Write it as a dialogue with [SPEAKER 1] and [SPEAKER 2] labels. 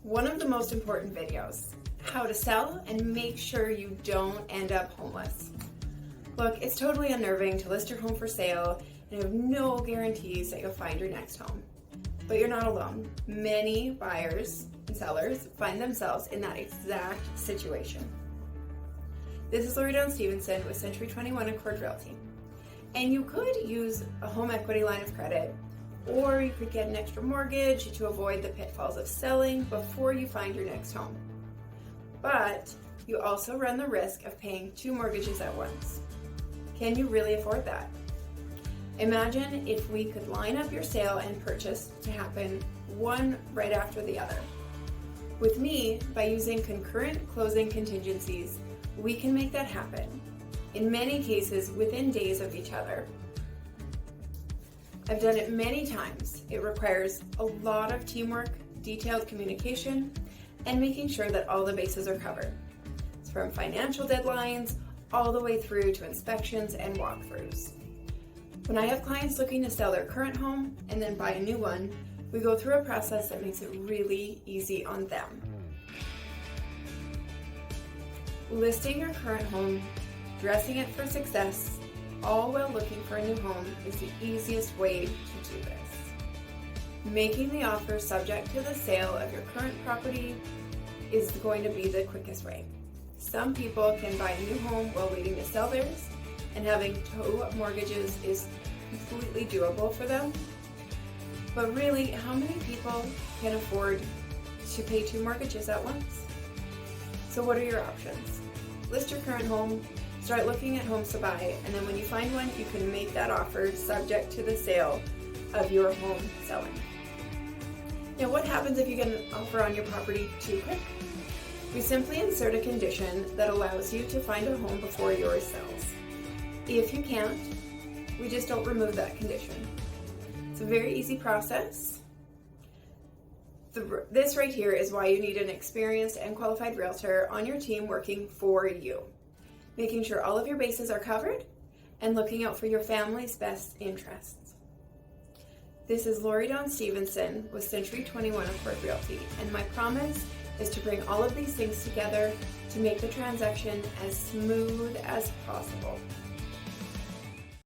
[SPEAKER 1] One of the most important videos, how to sell and make sure you don't end up homeless. Look, it's totally unnerving to list your home for sale and have no guarantees that you'll find your next home. But you're not alone. Many buyers and sellers find themselves in that exact situation. This is Lori-Dawn Stevenson with Century 21 Accord Realty. And you could use a home equity line of credit, or you could get an extra mortgage to avoid the pitfalls of selling before you find your next home. But you also run the risk of paying two mortgages at once. Can you really afford that? Imagine if we could line up your sale and purchase to happen one right after the other. With me, by using concurrent closing contingencies, we can make that happen, in many cases within days of each other. I've done it many times. It requires a lot of teamwork, detailed communication, and making sure that all the bases are covered. It's from financial deadlines all the way through to inspections and walkthroughs. When I have clients looking to sell their current home and then buy a new one, we go through a process that makes it really easy on them. Listing your current home, dressing it for success, all while looking for a new home is the easiest way to do this. Making the offer subject to the sale of your current property is going to be the quickest way. Some people can buy a new home while waiting to sell theirs, and having two mortgages is completely doable for them. But really, how many people can afford to pay two mortgages at once? So what are your options? List your current home, start looking at homes to buy, and then when you find one, you can make that offer subject to the sale of your home selling. Now, what happens if you get an offer on your property too quick? We simply insert a condition that allows you to find a home before yours sells. If you can't, we just don't remove that condition. It's a very easy process. This right here is why you need an experienced and qualified realtor on your team working for you, making sure all of your bases are covered and looking out for your family's best interests. This is Lori-Dawn Stevenson with Century 21 Accord Realty, and my promise is to bring all of these things together to make the transaction as smooth as possible.